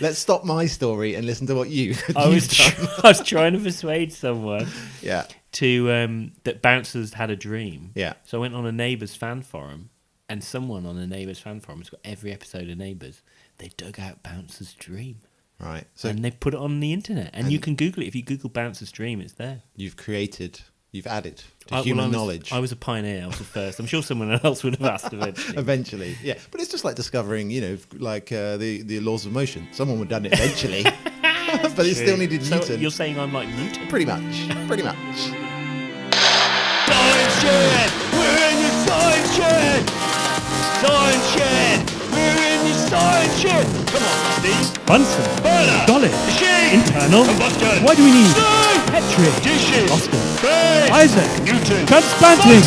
Let's stop my story and listen to what you've done. I was trying to persuade someone to that Bouncers had a dream. Yeah. So I went on a Neighbours fan forum, and someone on a Neighbours fan forum has got every episode of Neighbours. They dug out Bouncer's dream. Right. And they've put it on the internet. And you can Google it. If you Google Bouncer's dream, it's there. You've added to human knowledge. I was a pioneer. I was the first. I'm sure someone else would have asked eventually. Eventually, yeah. But it's just like discovering, the laws of motion. Someone would have done it eventually. But it still needed so Newton. You're saying I'm like Newton? Pretty much. Science Shed! We're in the Science Shed! Science Shed! We're in the Science Shed! Come on, Steve. Bunsen. Burner. Dolly. Machine. Internal. Combustion. Why do we need Steam. Petri? Dishes. Oscar. Base. Isaac. Newton. Transplanting.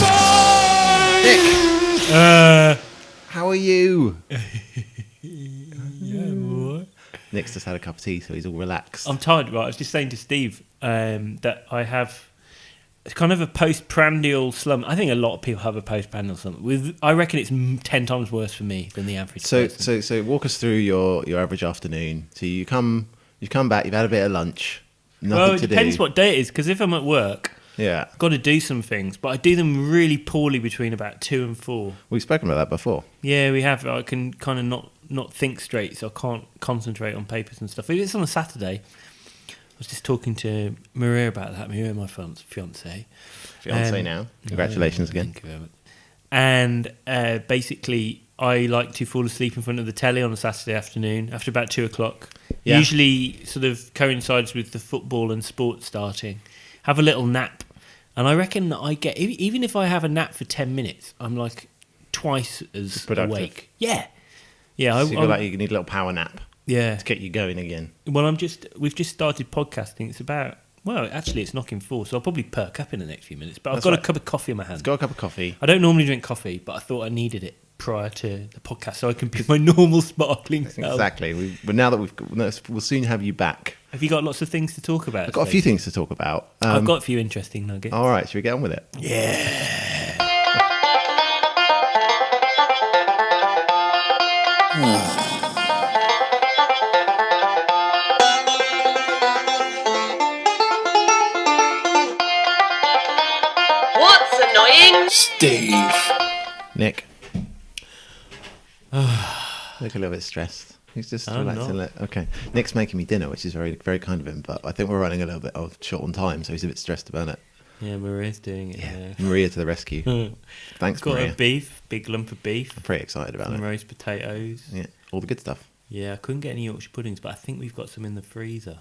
Nick, how are you? Yeah, boy. Nick's just had a cup of tea, so he's all relaxed. I'm tired, right? I was just saying to Steve that I have kind of a postprandial slump. I think a lot of people have a postprandial slump. I reckon it's 10 times worse for me than the average person. So walk us through your average afternoon. So you've come back, you've had a bit of lunch, nothing to do. It depends what day it is, because if I'm at work, I've got to do some things, but I do them really poorly between about 2 and 4. We've spoken about that before. Yeah, we have. I can kind of not think straight, so I can't concentrate on papers and stuff. If it's on a Saturday, I was just talking to Maria about that. Maria, my fiance. Fiance now. Congratulations again. Thank you very much. And basically, I like to fall asleep in front of the telly on a Saturday afternoon after about 2 o'clock. Yeah. Usually sort of coincides with the football and sports starting. Have a little nap. And I reckon that I get, even if I have a nap for 10 minutes, I'm like twice as awake. Yeah. Yeah. So you feel like you need a little power nap. Yeah. To get you going again. Well, we've just started podcasting. It's about, actually it's knocking 4, so I'll probably perk up in the next few minutes. But I've got a cup of coffee in my hand. Got a cup of coffee. I don't normally drink coffee, but I thought I needed it prior to the podcast so I can be my normal sparkling self. Exactly. But now that we'll soon have you back. Have you got lots of things to talk about? I've got a few things to talk about. I've got a few interesting nuggets. All right, should we get on with it? Yeah. What's annoying? Steve. Nick. Look a little bit stressed. He's just relaxing. Okay. Nick's making me dinner, which is very, very kind of him, but I think we're running a little bit short on time, so he's a bit stressed about it. Yeah, Maria's doing it. Yeah. Maria to the rescue. Thanks, Maria. Got a big lump of beef. I'm pretty excited about some it. Roast potatoes. Yeah, all the good stuff. Yeah, I couldn't get any Yorkshire puddings, but I think we've got some in the freezer.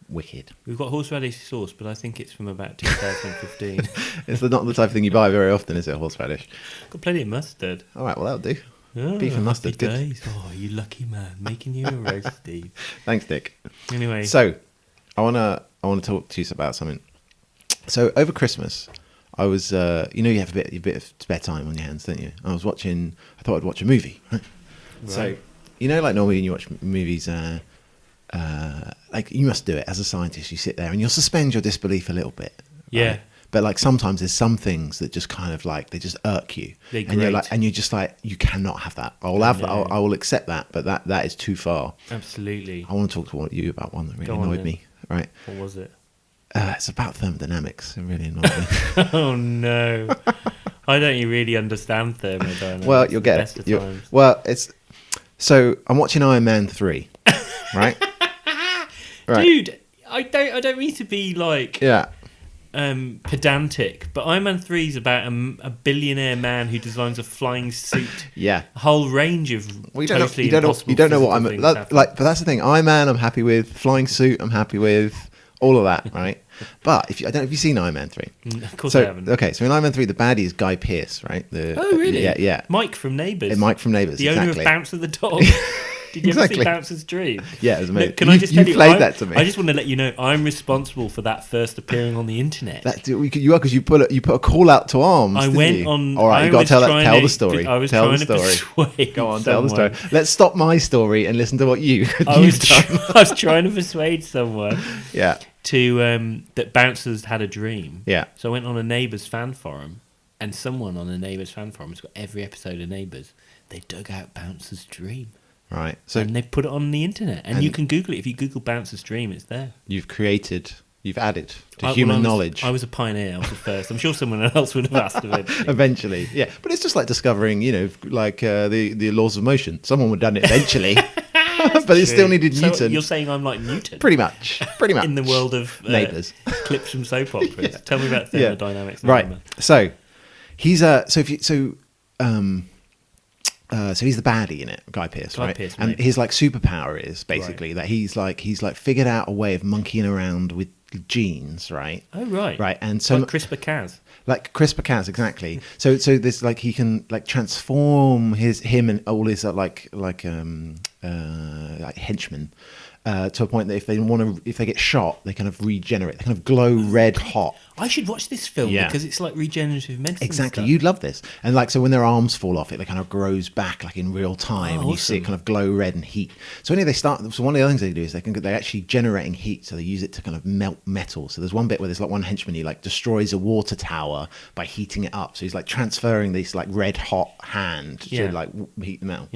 Wicked. We've got horseradish sauce, but I think it's from about 2015. It's not the type of thing you buy very often, is it, horseradish? Got plenty of mustard. All right, well, that'll do. Oh, beef and mustard, good. Days. Oh, you lucky man, making you a roast, Steve. Thanks, Nick. Anyway, so I wanna talk to you about something. So over Christmas, I was, you have a bit of spare time on your hands, don't you? I thought I'd watch a movie. Right? So, like normally when you watch movies, like you must do it as a scientist. You sit there and you'll suspend your disbelief a little bit. Yeah. Right? But like sometimes there's some things that just kind of like they just irk you, and you're just like you cannot have that. I will accept that, but that is too far. Absolutely. I want to talk to you about one that really annoyed me. Right. What was it? It's about thermodynamics. It really annoyed me. Oh no! I don't really understand thermodynamics. Well, you'll get it. So I'm watching Iron Man 3, right? Right. Dude, I don't mean to be like pedantic, but Iron Man 3 is about a billionaire man who designs a flying suit. Yeah, a whole range of you don't know what I'm like. But that's the thing. Iron Man, I'm happy with. Flying suit, I'm happy with. All of that, right? But I don't know if you've seen Iron Man 3. Of course I haven't. Okay, so in Iron Man 3, the baddie is Guy Pearce, right? Oh, really? Yeah. Mike from Neighbours. Mike from Neighbours, the owner of Bouncer the dog. Did you ever see Bouncer's Dream? Yeah, it was amazing. Look, can I just tell you, played that to me. I just want to let you know I'm responsible for that first appearing on the internet. You are, because you put a call out to arms. I went on. All right, you got to tell the story. I was tell trying the to story. persuade Go on, someone. tell the story. Let's stop my story and listen to what you've done. I was trying to persuade someone. Yeah. That Bouncers had a dream. Yeah. So I went on a Neighbours fan forum, and someone on a Neighbours fan forum has got every episode of Neighbours. They dug out Bouncer's dream. right? So and they've put it on the internet, and you can Google it. If you Google bouncer stream, it's there. you've added to human knowledge. I was a pioneer. I was the first. I'm sure someone else would have asked eventually. Eventually, yeah. But it's just like discovering, like the laws of motion. Someone would have done it eventually. But it still needed So Newton. you're saying I'm like Newton? Pretty much. In the world of neighbours. clips from soap operas. Tell me about thermodynamics. Right. So he's so he's the baddie in it, Guy Pearce, right? Pearce, and mate. his like superpower is basically that he's like figured out a way of monkeying around with genes, right? Oh right. Right. And so like CRISPR-Cas. like CRISPR-Cas, exactly. So there's like he can like transform him and all his like henchmen to a point that if they get shot, they kind of regenerate. They kind of glow red hot. I should watch this film because it's like regenerative medicine. Exactly, stuff. you'd love this. And like so, when their arms fall off, it kind of grows back like in real time, and you see it kind of glow red and heat. So anyway, So one of the other things they do is they're actually generating heat, so they use it to kind of melt metal. So there's one bit where there's like one henchman, he like destroys a water tower by heating it up. So he's like transferring this like red hot hand to like heat the metal.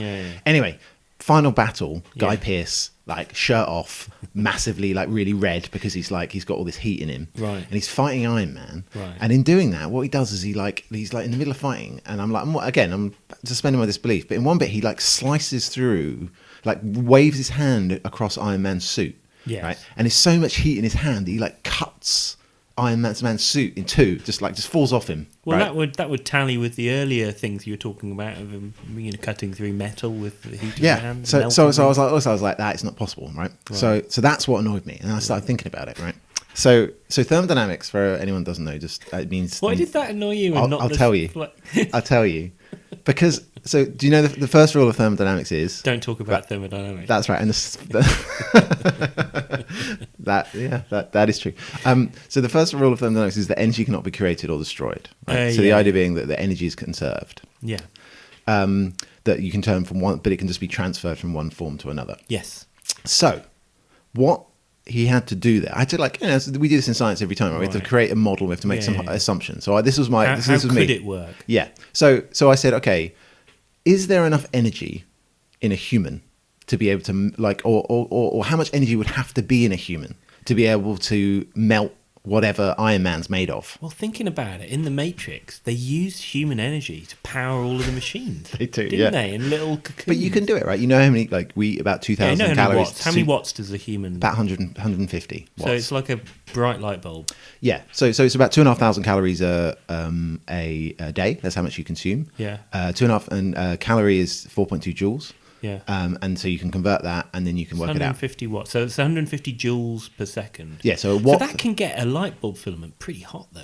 Anyway, final battle, Guy Pearce, like shirt off, massively like really red because he's got all this heat in him, right? And he's fighting Iron Man, right? And in doing that, what he does is he's like in the middle of fighting, and I'm suspending my disbelief, but in one bit he like slices through, like waves his hand across Iron Man's suit, right? And there's so much heat in his hand that he like cuts Iron Man's suit in two, just falls off him. Well, right? that would tally with the earlier things you were talking about of him, cutting through metal with the heat of the hand. So I was like, that is not possible, right? So that's what annoyed me, and I started thinking about it, right? So thermodynamics, for anyone who doesn't know, just it means. Why did that annoy you? I'll tell you. I'll tell you. Because do you know the first rule of thermodynamics is don't talk about thermodynamics. That's right, and that is true. So the first rule of thermodynamics is that energy cannot be created or destroyed. Right? So the idea being that the energy is conserved. Yeah. That you can turn from one, but it can just be transferred from one form to another. Yes. So what he had to do there, I had to so we do this in science every time. Right? We have to create a model. We have to make some assumptions. So this was my. How could it work? Yeah. So I said, okay, is there enough energy in a human to be able to or how much energy would have to be in a human to be able to melt whatever Iron Man's made of? Well, thinking about it, in the Matrix, they used human energy to power all of the machines. They do, didn't they? In little cocoons. But you can do it, right? You know how many, we eat about 2,000 calories. Watts. How many watts does a human? About 150 watts. So it's like a bright light bulb. Yeah. So it's about 2,500 calories a day. That's how much you consume. Yeah. 2.5 and calorie is 4.2 joules. Yeah. And so you can convert that, and then you can work it out. 150 watts. So it's 150 joules per second. Yeah. So that can get a light bulb filament pretty hot, though.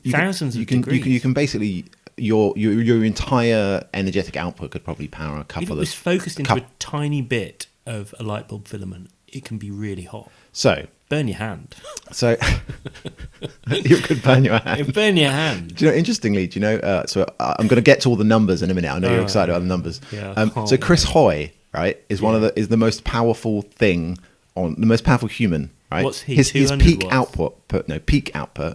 Thousands of degrees. You can basically your entire energetic output could probably power a couple of. If it was focused into a tiny bit of a light bulb filament, it can be really hot. So burn your hand. So you could burn your hand. It'd burn your hand. Do you know? Interestingly, so I'm going to get to all the numbers in a minute. I know you're excited about the numbers. Yeah. So Chris Hoy, right, is is the most powerful thing the most powerful human. Right. What's he? His peak watts? output.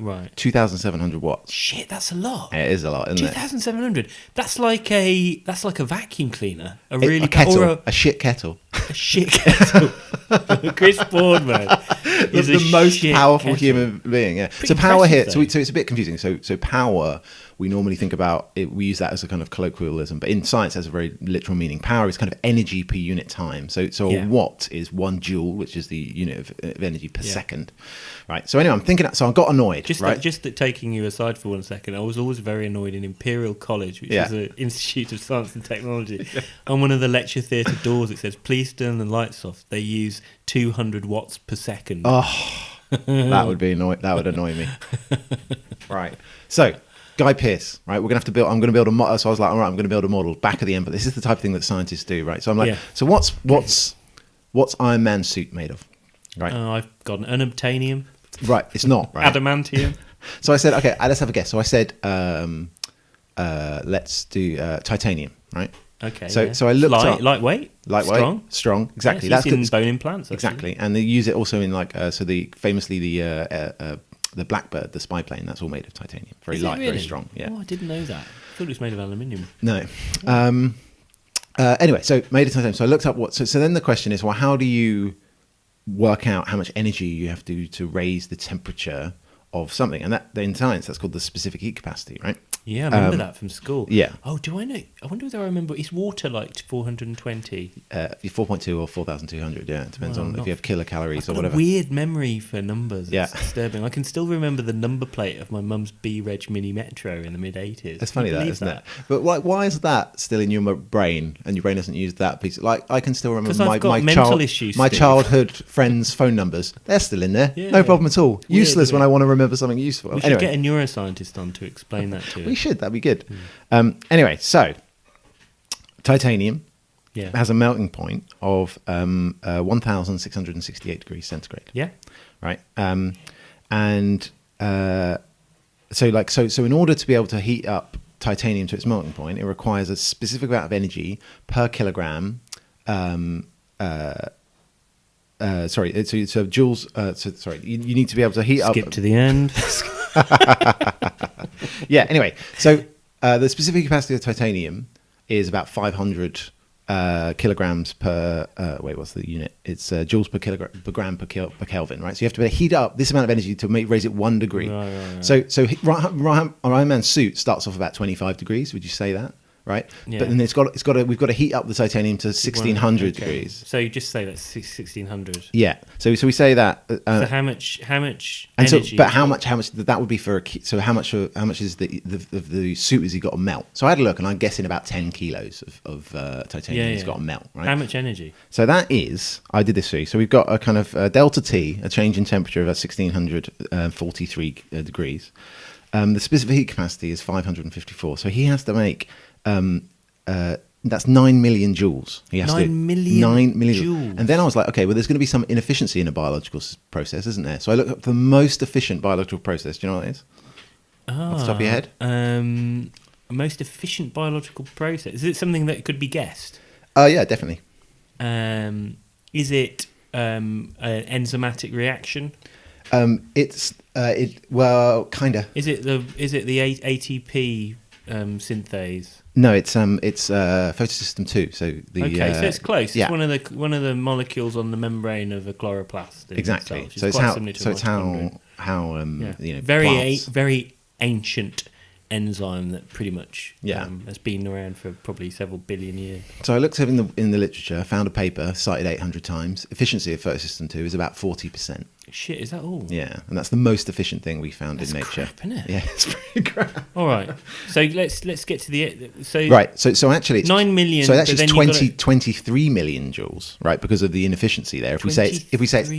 Right. 2,700 watts. Shit, that's a lot. It is a lot, isn't it? 2,700. That's like a vacuum cleaner. A shit kettle. A shit kettle. Chris Boardman is the most powerful kettle. human being. Yeah. Pretty So power here. though. So it's a bit confusing. So power. We normally think about it. We use that as a kind of colloquialism, but in science, it has a very literal meaning. Power is kind of energy per unit time. So a watt is 1 joule, which is the unit of energy per second, right? So anyway, I'm thinking. So I got annoyed. Just taking you aside for 1 second, I was always very annoyed in Imperial College, which is an Institute of Science and Technology. On one of the lecture theatre doors, it says, "Please turn the lights off." They use 200 watts per second. Oh, that would annoy me. Right. So. Guy Pearce, right? I'm going to build a model. So I was like, all right, I'm going to build a model back of the envelope. This is the type of thing that scientists do, right? So I'm like, so what's Iron Man's suit made of? Right. I've got an unobtainium. Right. It's not, right? Adamantium. So I said, okay, let's have a guess. So I said, let's do titanium, right? Okay. So I looked up lightweight, strong. Exactly. That's in bone implants. Actually. Exactly, and they use it also in famously the Blackbird, the spy plane, that's all made of titanium. Very light, very strong. Yeah. Oh, I didn't know that. I thought it was made of aluminium. No. Anyway, so made of titanium. So I looked up what. So then the question is, well, how do you work out how much energy you have to raise the temperature of something? And that in science, that's called the specific heat capacity, right? Yeah, I remember that from school. Yeah. Oh, do I know? I wonder whether I remember. Is water like 420? 4.2 or 4,200. Yeah, it depends on if you have kilocalories or I've got whatever. a weird memory for numbers. Yeah. It's disturbing. I can still remember the number plate of my mum's B-Reg Mini Metro in the mid-80s. It's funny that, isn't it? But like, why is that still in your brain, and your brain doesn't use that piece? Like, I can still remember my childhood friends' phone numbers. They're still in there. Yeah. No problem at all. Weird, useless when I want to remember something useful. We should get a neuroscientist on to explain that to us. We should. That'd be good. Anyway, so titanium has a melting point of 1,668 degrees centigrade. Yeah. Right. So in order to be able to heat up titanium to its melting point, it requires a specific amount of energy per kilogram. So joules. You need to be able to heat up. Skip to the end. Yeah. Anyway, so the specific capacity of titanium is about 500 kilograms per. What's the unit? It's joules per gram per Kelvin, right? So you have to heat up this amount of energy to raise it 1 degree. Right. So Iron Man's suit starts off about 25 degrees. Would you say that? Right, yeah. But then we've got to heat up the titanium to 1,600 degrees. So you just say that's 1,600. Yeah. So we say that. So how much? And so, but how much that would be for so how much is the suit has he got to melt? So I had a look, and I'm guessing about 10 kilos of titanium has got to melt. Right. How much energy? So that is, I did this for you. So we've got a kind of delta T, a change in temperature of about 1,643 degrees. The specific heat capacity is 554. So he has to make. That's 9 million joules. He has 9 million joules. And then I was like, okay, well, there's going to be some inefficiency in a biological process, isn't there? So I looked up the most efficient biological process. Do you know what it is? Off the top of your head? Most efficient biological process. Is it something that could be guessed? Yeah, definitely. Is it an enzymatic reaction? Well, kinda. Is it the ATP synthase? No, it's photosystem 2. So so it's close. Yeah. It's one of the molecules on the membrane of a chloroplast. Exactly. So it's how very ancient enzyme that pretty much has been around for probably several billion years. So I looked up in the literature, found a paper cited 800 times. Efficiency of photosystem 2 is about 40%. Shit, is that all? Yeah, and that's the most efficient thing we found in nature. Crap, isn't it? Yeah, it's pretty crap. All right, so let's get to the right. So actually, it's 9 million. So actually, it's 23 million joules, right? Because of the inefficiency there. If we say it's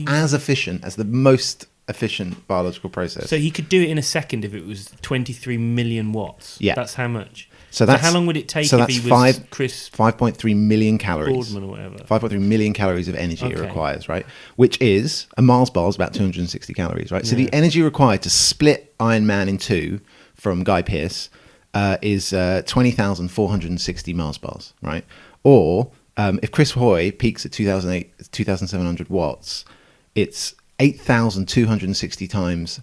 as efficient as the most efficient biological process. So he could do it in a second if it was 23 million watts. Yeah, that's how much. So how long would it take if he was Chris 5.3 million calories. Boardman or whatever. 5.3 million calories of energy it requires, right? Which is, a Mars bar is about 260 calories, right? So the energy required to split Iron Man in two from Guy Pearce is 20,460 Mars bars, right? Or if Chris Hoy peaks at 2,700 watts, it's 8,260 times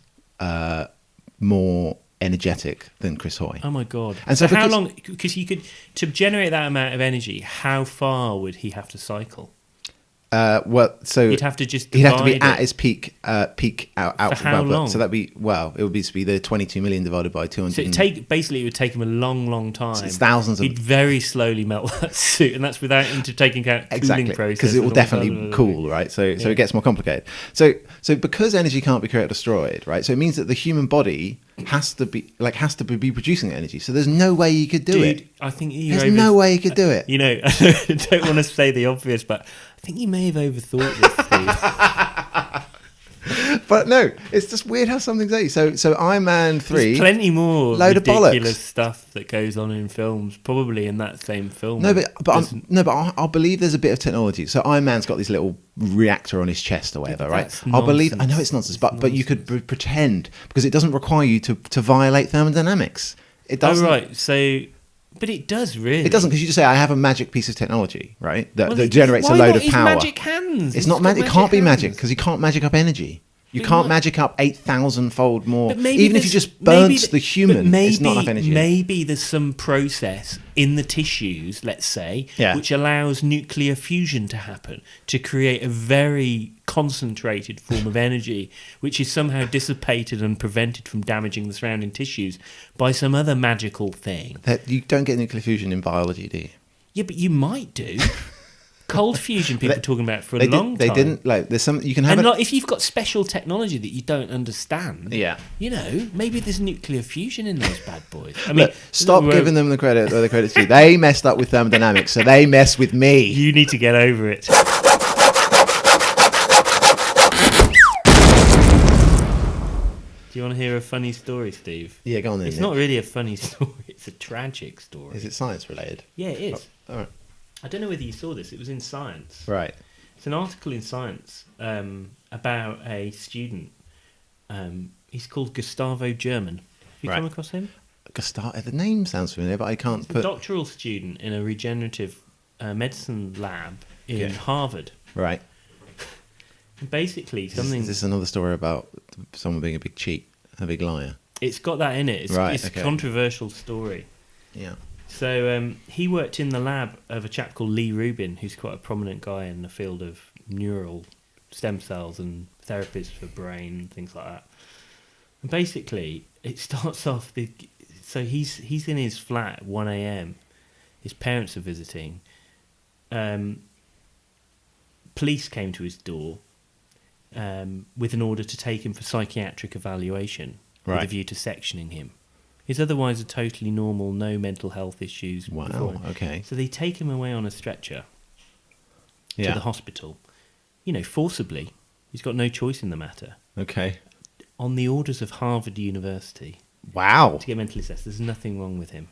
more energetic than Chris Hoy. Oh my god! And so how long? Because he could, to generate that amount of energy, how far would he have to cycle? He'd have to be at his peak out. For how long? So it would be the 22 million divided by 200. So it would take him a long time. So it's thousands of. He'd very slowly melt that suit, and that's without taking account cooling process. Because it will definitely cool, right? So it gets more complicated. So because energy can't be created or destroyed, right? So it means that the human body has to be producing energy. So there's no way you could do it. I think there's no way you could do it. You know, I don't want to say the obvious, but I think you may have overthought this, Steve. But no, it's just weird how something's easy. So Iron Man 3... There's plenty more load ridiculous of stuff that goes on in films, probably in that same film. I'll believe there's a bit of technology. So Iron Man's got this little reactor on his chest or whatever, right? I'll believe... I know it's nonsense, but you could pretend, because it doesn't require you to violate thermodynamics. It doesn't. Oh, right. So... But it does really. It doesn't, because you just say, I have a magic piece of technology, right? That generates a load of power. Magic hands? It's not magic. It can't be magic, because you can't magic up energy. You But can't what- magic up 8,000-fold more. But maybe Even if you there's- just burnt maybe the human, but it's not enough energy. Maybe there's some process in the tissues, let's say, Yeah. which allows nuclear fusion to happen to create a very concentrated form of energy, which is somehow dissipated and prevented from damaging the surrounding tissues by some other magical thing. That you don't get nuclear fusion in biology, do you? Yeah, but you might do. Cold fusion, people are talking about for a They long They time. didn't like. There's some you can have. And it. like, if you've got special technology that you don't understand, Yeah. you know, maybe there's nuclear fusion in those bad boys. I mean, Look, stop well, giving them the credit where the credit's due. They messed up with thermodynamics, so they mess with me. You need to get over it. Do you want to hear a funny story, Steve? Yeah, go on then. It's Nick. not really a funny story. It's a tragic story. Is it science related? Yeah, it is. All right. I don't know whether you saw this. It was in Science. Right. It's an article in Science about a student. He's called Gustavo German. Have you Right. come across him? Gustavo. The name sounds familiar, but I can't He's a put. doctoral student in a regenerative medicine lab in Harvard. Right. And basically, Is something this another story about someone being a big cheat, a big liar? it's got that in it. It's, Right, it's okay. a controversial story. Yeah. So he worked in the lab of a chap called Lee Rubin, who's quite a prominent guy in the field of neural stem cells and therapies for brain and things like that. And basically, it starts off. So he's in his flat at 1 a.m. His parents are visiting. Police came to his door with an order to take him for psychiatric evaluation with a Right. view to sectioning him. He's otherwise a totally normal, no mental health issues. Wow. before. Okay. So they take him away on a stretcher to Yeah. the hospital. You know, forcibly. He's got no choice in the matter. Okay. On the orders of Harvard University Wow. to get mentally assessed. There's nothing wrong with him,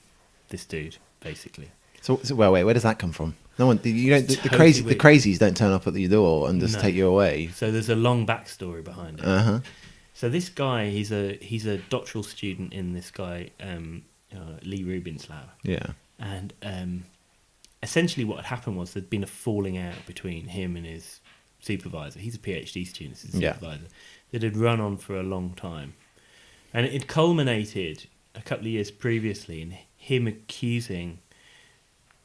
this dude, basically. So well, wait. Where does that come from? No one. You don't. The Totally the weird. crazies don't turn up at your door and just No. take you away. So there's a long backstory behind it. Uh-huh. So this guy, he's a doctoral student in this guy Lee Rubin's lab, Yeah. and essentially what had happened was there'd been a falling out between him and his supervisor. He's a PhD student, his Yeah. supervisor. That had run on for a long time, and it had culminated a couple of years previously in him accusing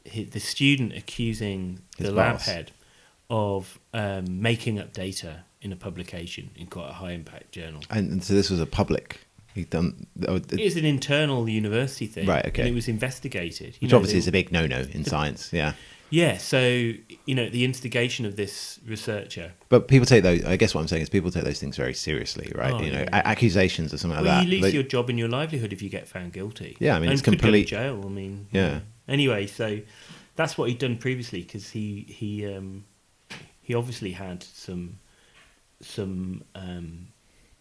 the student accusing His the lab boss. head of making up data in a publication in quite a high impact journal. And so this was a public. He'd done. It was an internal university thing, Right, okay. And it was investigated, Which obviously is a big no-no in science. Yeah. Yeah, so the instigation of this researcher. But people take those. I guess what I'm saying is people take those things very seriously, right? Oh, yeah. yeah. Accusations or something Well, like you that. lose your job and your livelihood if you get found guilty. Yeah, I mean, and it's could go to complete- jail. I mean, Yeah. Anyway, so that's what he'd done previously because he obviously had some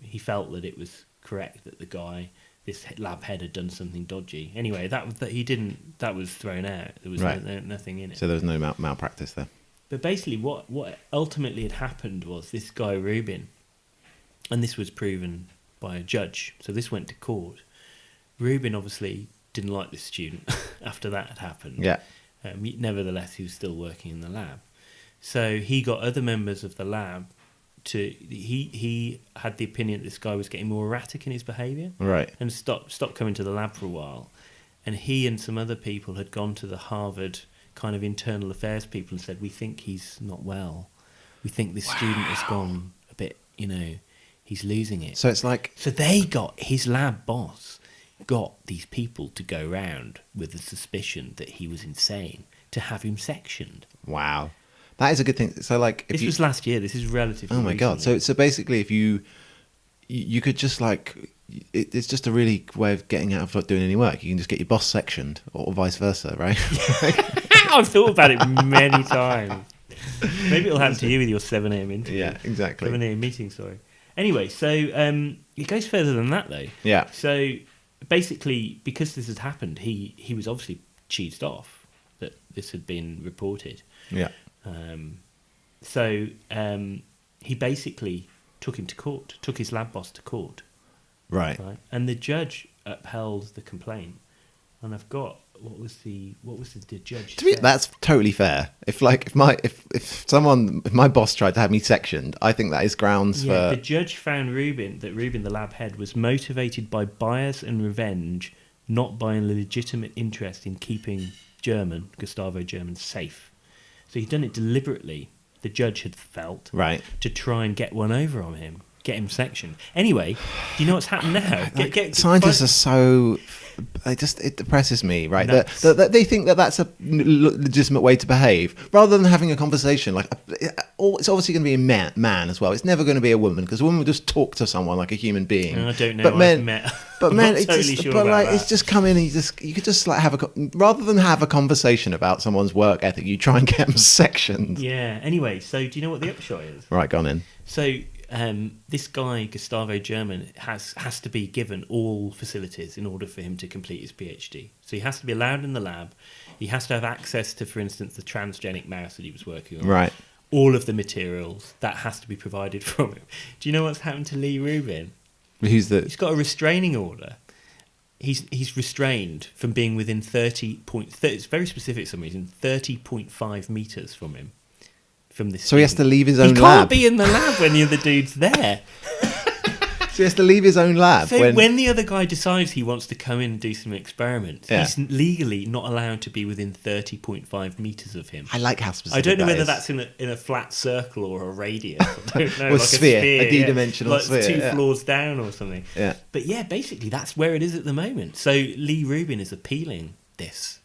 he felt that it was correct that the guy, this lab head, had done something dodgy. Anyway, that was thrown out. There was Right. nothing in it. So there was no malpractice there. But basically, what ultimately had happened was this guy Rubin, and this was proven by a judge. So this went to court. Rubin obviously didn't like this student after that had happened. Yeah. Nevertheless, he was still working in the lab. So he got other members of the lab to. He had the opinion that this guy was getting more erratic in his behaviour Right. and stopped coming to the lab for a while. And he and some other people had gone to the Harvard kind of internal affairs people and said, "We think he's not well. We think this student has gone a bit, he's losing it." So it's like. So they got his lab boss got these people to go round with the suspicion that he was insane to have him sectioned. Wow. That is a good thing. So like. If This was last year. This is relatively. Oh my god! recently. So basically, if you could just like, it's just a really way of getting out of not doing any work. You can just get your boss sectioned, or vice versa, right? I've thought about it many times. Maybe it'll happen to you with your 7 a.m. interview. Yeah, exactly. 7 a.m. meeting. Sorry. Anyway, so it goes further than that, though. Yeah. So basically, because this had happened, he was obviously cheesed off that this had been reported. Yeah. So he basically took him to court, took his lab boss to court, Right. right? And the judge upheld the complaint. And I've got what was the judge? To me, said? that's totally fair. If my boss tried to have me sectioned, I think that is grounds for. The judge found Rubin, the lab head, was motivated by bias and revenge, not by a legitimate interest in keeping Gustavo German, safe. So he'd done it deliberately. The judge had felt to try and get one over on him, get him sectioned. Anyway, do you know what's happened now? Scientists are so. It depresses me, right? That they think that that's a legitimate way to behave, rather than having a conversation. Like, it's obviously going to be a man as well. It's never going to be a woman, because a woman will just talk to someone like a human being. I don't know. But men, it's totally just, sure but like, that. it's just come in and you could just like rather than have a conversation about someone's work ethic, you try and get them sectioned. Yeah. Anyway, so do you know what the upshot is? Right, go on in. So this guy, Gustavo German, has to be given all facilities in order for him to complete his PhD. So he has to be allowed in the lab. He has to have access to, for instance, the transgenic mouse that he was working on. Right. All of the materials, that has to be provided from him. Do you know what's happened to Lee Rubin? He's got a restraining order. He's restrained from being within 30.30. It's very specific for some reason. 30.5 meters from him. From this. So he has to leave his own lab. He can't be in the lab when the other dude's there. So he has to leave his own lab. So when the other guy decides he wants to come in and do some experiments, he's legally not allowed to be within 30.5 meters of him. I like how specific. I don't know that whether is. that's in a flat circle or a radius. I don't know. Or like a sphere, a yeah. D-dimensional like sphere. 2 floors down or something. Yeah. But yeah, basically that's where it is at the moment. So Lee Rubin is appealing this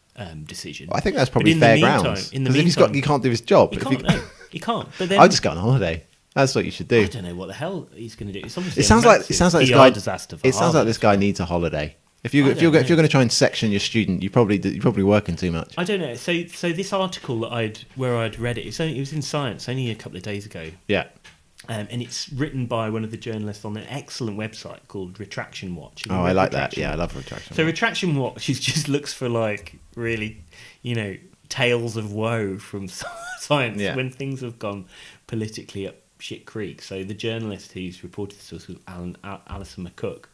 decision. Well, I think that's probably fair grounds. In the meantime, he can't do his job. He can't. But then I'll just go on holiday. That's what you should do. I don't know what the hell he's going to do. It's obviously It sounds like this guy. Disaster for It sounds like Harvard. this guy needs a holiday. If you're going to try and section your student, you're probably working too much. I don't know. So this article that I'd read it. It was in Science only a couple of days ago. Yeah. And it's written by one of the journalists on an excellent website called Retraction Watch. Oh, I like that. Yeah, I love Retraction Watch. So Retraction Watch just looks for like really, tales of woe from science when things have gone politically up shit creek. So the journalist who's reported this was Alison McCook.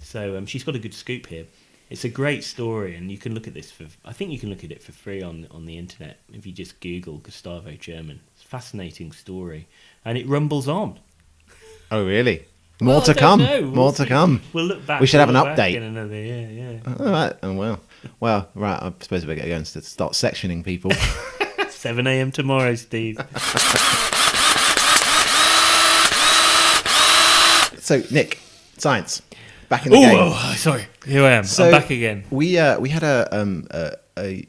So she's got a good scoop here. It's a great story, and you can look at this I think you can look at it for free on the internet if you just Google Gustavo German. It's a fascinating story, and it rumbles on. Oh, really? More to come. More to come. We'll look back. We should have an update in another year. Yeah. All right. Oh, well, right. I suppose we better get going to start sectioning people. 7 a.m. tomorrow, Steve. So, Nick, science, back in the game. Oh, sorry. Here I am. So I'm back again. We had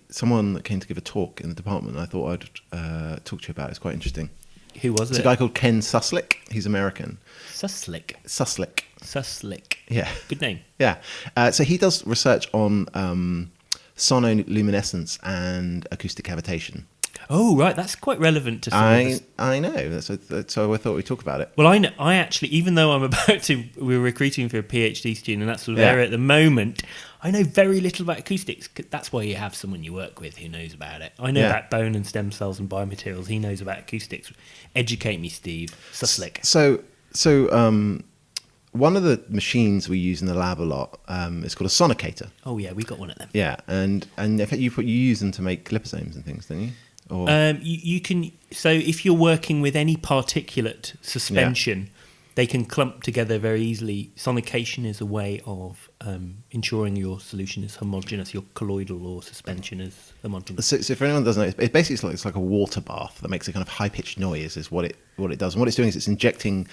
someone that came to give a talk in the department. I thought I'd talk to you about. It's quite interesting. Who was It's it? a guy called Ken Suslick. He's American. Suslick. Yeah. Good name. Yeah. So he does research on sonoluminescence and acoustic cavitation. Oh, right. That's quite relevant to some of this. I know. So I thought we'd talk about it. Well, I actually, even though we're recruiting for a PhD student, and that's sort of area at the moment, I know very little about acoustics. That's why you have someone you work with who knows about it. I know about bone and stem cells and biomaterials. He knows about acoustics. Educate me, Steve. Suslick. So one of the machines we use in the lab a lot is called a sonicator. Oh yeah, we got one of them. Yeah, and in fact you use them to make liposomes and things, don't you? Or You can. So if you're working with any particulate suspension, they can clump together very easily. Sonication is a way of ensuring your solution is homogeneous, your colloidal or suspension is homogeneous. So for anyone who doesn't know, it's like a water bath that makes a kind of high pitched noise. Is what it does. And what it's doing is it's injecting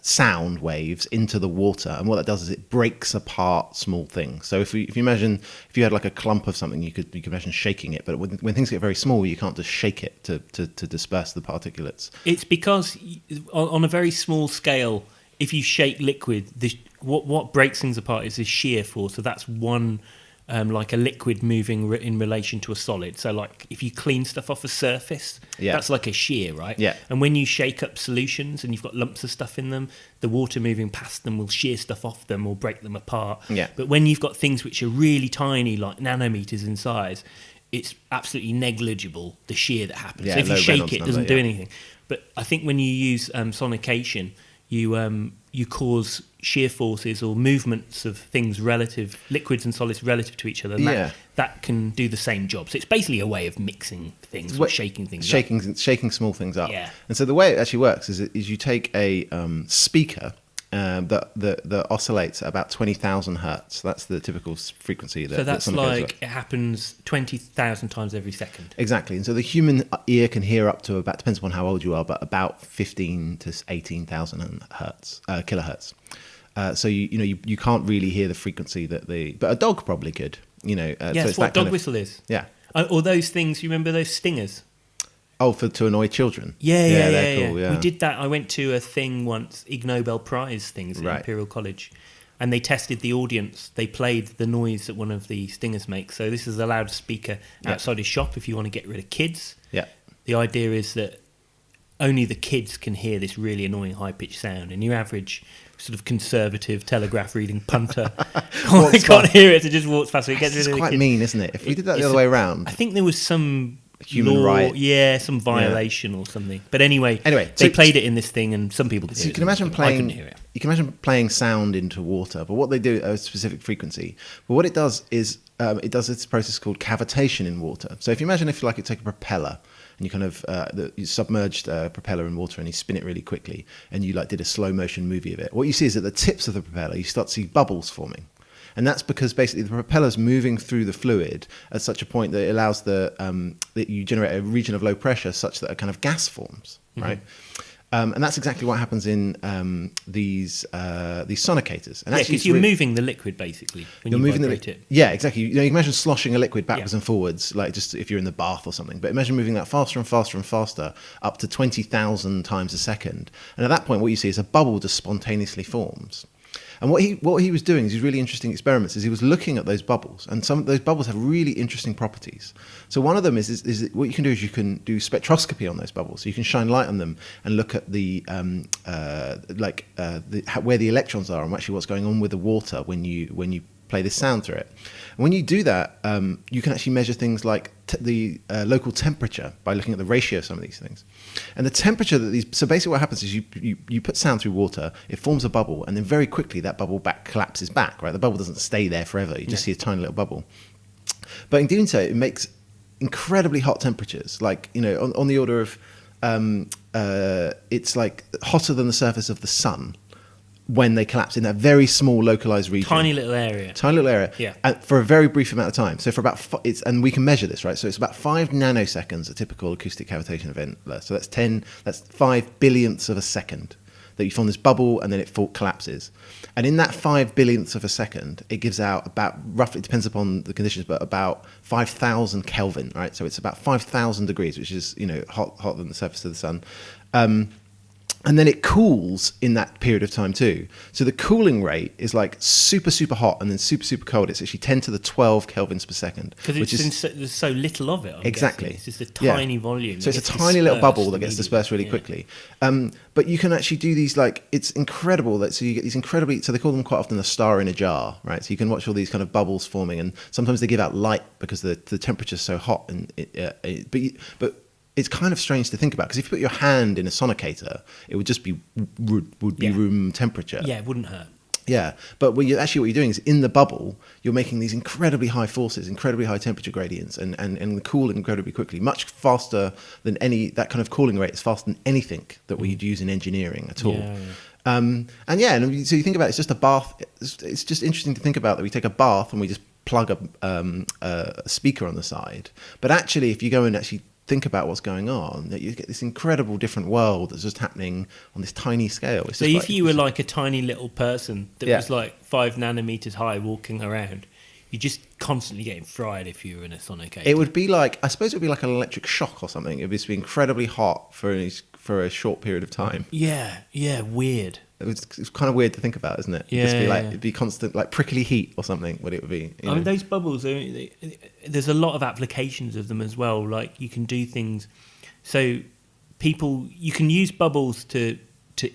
sound waves into the water, and what that does is it breaks apart small things. So if you imagine if you had like a clump of something, you could imagine shaking it, but when things get very small, you can't just shake it to disperse the particulates. It's because on a very small scale, if you shake liquid, what breaks things apart is this shear force. So that's one. Like a liquid moving in relation to a solid. So like if you clean stuff off a surface, that's like a shear, right? Yeah. And when you shake up solutions and you've got lumps of stuff in them, the water moving past them will shear stuff off them or break them apart. Yeah. But when you've got things which are really tiny, like nanometers in size, it's absolutely negligible, the shear that happens. Yeah, so if you low shake Reynolds it, it number, doesn't do anything. But I think when you use sonication, you cause shear forces or movements of things liquids and solids relative to each other. And that can do the same job. So it's basically a way of mixing things, or shaking things up. Shaking small things up. Yeah. And so the way it actually works is you take a speaker that oscillates at about 20,000 hertz. That's the typical frequency. So that's like it happens 20,000 times every second. Exactly. And so the human ear can hear up to about, depends upon how old you are, but about 15 to 18,000 hertz, kilohertz. So you can't really hear the frequency but a dog probably could. Yes, so what dog whistle is. Yeah. Or those things. You remember those stingers? Oh, to annoy children. Yeah, they're cool. Yeah. We did that. I went to a thing once, Ig Nobel Prize things at Imperial College, and they tested the audience. They played the noise that one of the stingers makes. So this is a loudspeaker outside a shop if you want to get rid of kids. Yeah. The idea is that only the kids can hear this really annoying high-pitched sound, and your average sort of conservative telegraph reading punter can't hear it, so just walks past. So it gets rid of the kids. It's quite mean, isn't it? If we did that the other way around, I think there was some human right, some violation or something. But anyway, they played it in this thing, and some people could hear it. You can imagine playing. You can imagine playing sound into water, but what they do at a specific frequency. But what it does is it does this process called cavitation in water. So if you imagine you take a propeller and you kind of you submerged a propeller in water and you spin it really quickly, and you did a slow motion movie of it. What you see is at the tips of the propeller, you start to see bubbles forming. And that's because basically the propeller's moving through the fluid at such a point that it allows that you generate a region of low pressure such that a kind of gas forms, right? And that's exactly what happens in these sonicators. And because you're moving the liquid basically when you vibrate it. Yeah, exactly. You can imagine sloshing a liquid backwards and forwards, just if you're in the bath or something. But imagine moving that faster and faster and faster up to 20,000 times a second. And at that point, what you see is a bubble just spontaneously forms. And what he was doing is these really interesting experiments. Is he was looking at those bubbles, and some of those bubbles have really interesting properties. So one of them is what you can do is you can do spectroscopy on those bubbles. So you can shine light on them and look at where the electrons are and actually what's going on with the water when you play this sound through it. And when you do that, you can actually measure things like the local temperature by looking at the ratio of some of these things. And the temperature so basically what happens is you put sound through water, it forms a bubble, and then very quickly that bubble collapses back, right? The bubble doesn't stay there forever. You just see a tiny little bubble. But in doing so, it makes incredibly hot temperatures, on the order of, it's hotter than the surface of the sun, when they collapse in that very small localized region. Tiny little area. Yeah. And for a very brief amount of time. So for about, and we can measure this, right? So it's about 5 nanoseconds, a typical acoustic cavitation event. So that's 5 billionths of a second that you form this bubble and then it collapses. And in that 5 billionths of a second, it gives out about, roughly, it depends upon the conditions, but about 5,000 Kelvin, right? So it's about 5,000 degrees, which is, hotter than the surface of the sun. And then it cools in that period of time too. So the cooling rate is super, super hot and then super, super cold. It's actually 10 to the 12 kelvins per second. Because there's so little of it. Exactly. It's just a tiny volume. So it's a tiny little bubble that gets dispersed really quickly. But you can actually do these, it's incredible. So you get these so they call them quite often a star in a jar, right? So you can watch all these kind of bubbles forming, and sometimes they give out light because the temperature's so hot. But it's kind of strange to think about, because if you put your hand in a sonicator, it would just be room temperature. Yeah, it wouldn't hurt. Yeah, but what you're doing is in the bubble, you're making these incredibly high forces, incredibly high temperature gradients, and cooling incredibly quickly, much faster than that kind of cooling rate is faster than anything that we'd use in engineering at all. Yeah. So you think about it, it's just a bath. It's just interesting to think about that we take a bath and we just plug a speaker on the side. But actually, if you go and actually think about what's going on, that you get this incredible different world that's just happening on this tiny scale. So if you were like a tiny little person that was 5 nanometers high walking around, you're just constantly getting fried if you were in a sonicator. It would be I suppose it would be like an electric shock or something. It would just be incredibly hot for a short period of time. Yeah, weird. It's kind of weird to think about, isn't it? It'd be constant, prickly heat or something. What it would be. I mean, those bubbles. There's a lot of applications of them as well. You can do things. So you can use bubbles to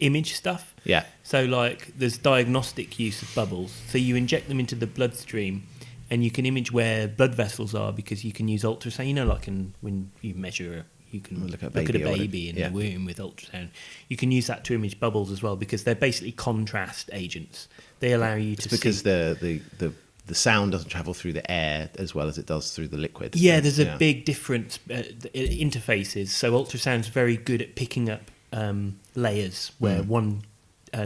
image stuff. Yeah. So there's diagnostic use of bubbles. So you inject them into the bloodstream, and you can image where blood vessels are, because you can use ultrasound. When you measure you can look at a a baby in the womb with ultrasound. You can use that to image bubbles as well, because they're basically contrast agents. They allow you to because see... the sound doesn't travel through the air as well as it does through the liquid. Yeah, there's a big difference interfaces. So ultrasound's very good at picking up layers where one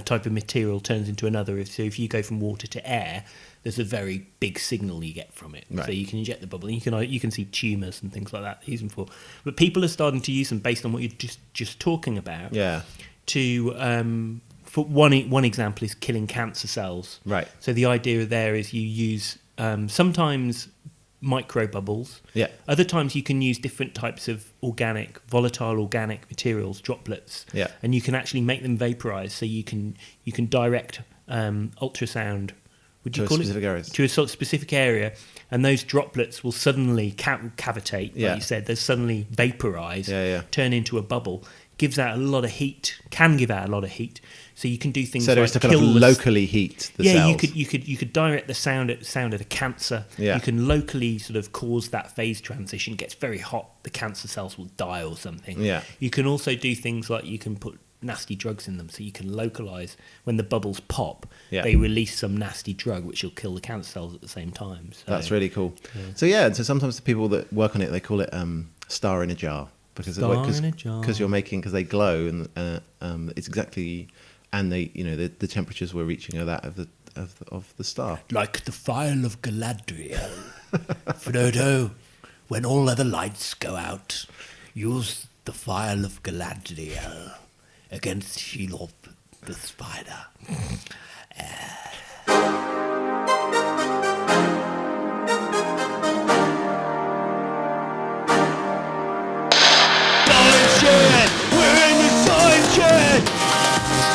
type of material turns into another. So if you go from water to air, there's a very big signal you get from it. Right. So you can inject the bubble, and you can see tumours and things like that. Use them for, but people are starting to use them based on what you're just talking about. Yeah. To for one example is killing cancer cells. Right. So the idea there is you use sometimes micro bubbles. Yeah. Other times you can use different types of volatile organic materials, droplets. Yeah. And you can actually make them vaporize. So you can direct ultrasound. Would you call it? To a sort of specific area, and those droplets will suddenly cavitate. Like you said, they suddenly vaporize, turn into a bubble. Gives out a lot of heat. Can give out a lot of heat. So you can do things like to kind of locally heat the cells. You could direct the sound at the cancer. Yeah. You can locally sort of cause that phase transition. It gets very hot, the cancer cells will die or something. Yeah. You can also do things like you can put nasty drugs in them, so you can localize when the bubbles pop. Yeah. They release some nasty drug which will kill the cancer cells at the same time. So, that's really cool. Yeah. So sometimes the people that work on it, they call it star in a jar because they glow and it's exactly. And the temperatures we're reaching are that of the star. Like the fire of Galadriel. Frodo, when all other lights go out, use the fire of Galadriel against Shelob the spider. Science-Shed! We're in the Science-Shed!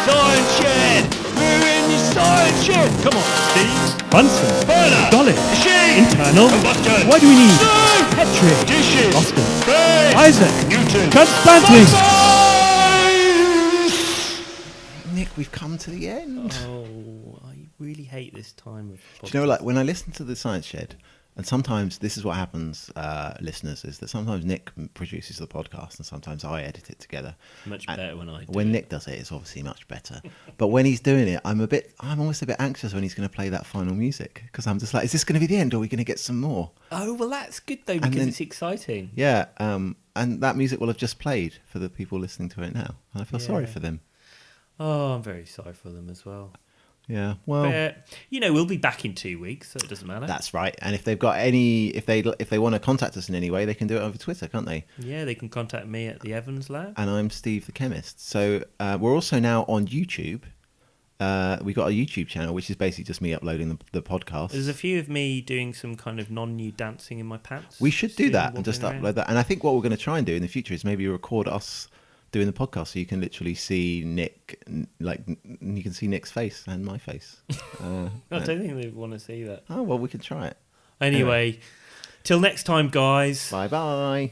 Science-Shed! We're in the Science-Shed! Come on, Steve. Bunsen. Burner. Dolly. Machine. Internal. Combustion. Why do we need? Stove. Petri. Dishes. Austin. Space. Isaac. Newton. Transplanting. Nick, we've come to the end. Oh, I really hate this time of podcast. Do you know, like, when I listen to the Science-Shed, and sometimes this is what happens, listeners, is that sometimes Nick produces the podcast and sometimes I edit it together. Much better when I do. When Nick does it, it's obviously much better. But when he's doing it, I'm almost a bit anxious when he's going to play that final music, because I'm just like, is this going to be the end, or are we going to get some more? Oh, well, that's good though, because it's exciting. Yeah, and that music will have just played for the people listening to it now, and I feel sorry for them. Oh, I'm very sorry for them as well. Yeah, well, but, we'll be back in 2 weeks, so it doesn't matter. That's right. And if they've got if they want to contact us in any way, they can do it over Twitter, can't they? Yeah, they can contact me at the Evans Lab. And I'm Steve the Chemist. So we're also now on YouTube. We've got a YouTube channel, which is basically just me uploading the podcast. There's a few of me doing some kind of non-nude dancing in my pants. We should do that and just upload that. And I think what we're going to try and do in the future is maybe record us doing the podcast, so you can literally see Nick, like you can see Nick's face and my face. I don't think they want to see that. Oh well, we can try it. Anyway, till next time, guys. Bye bye.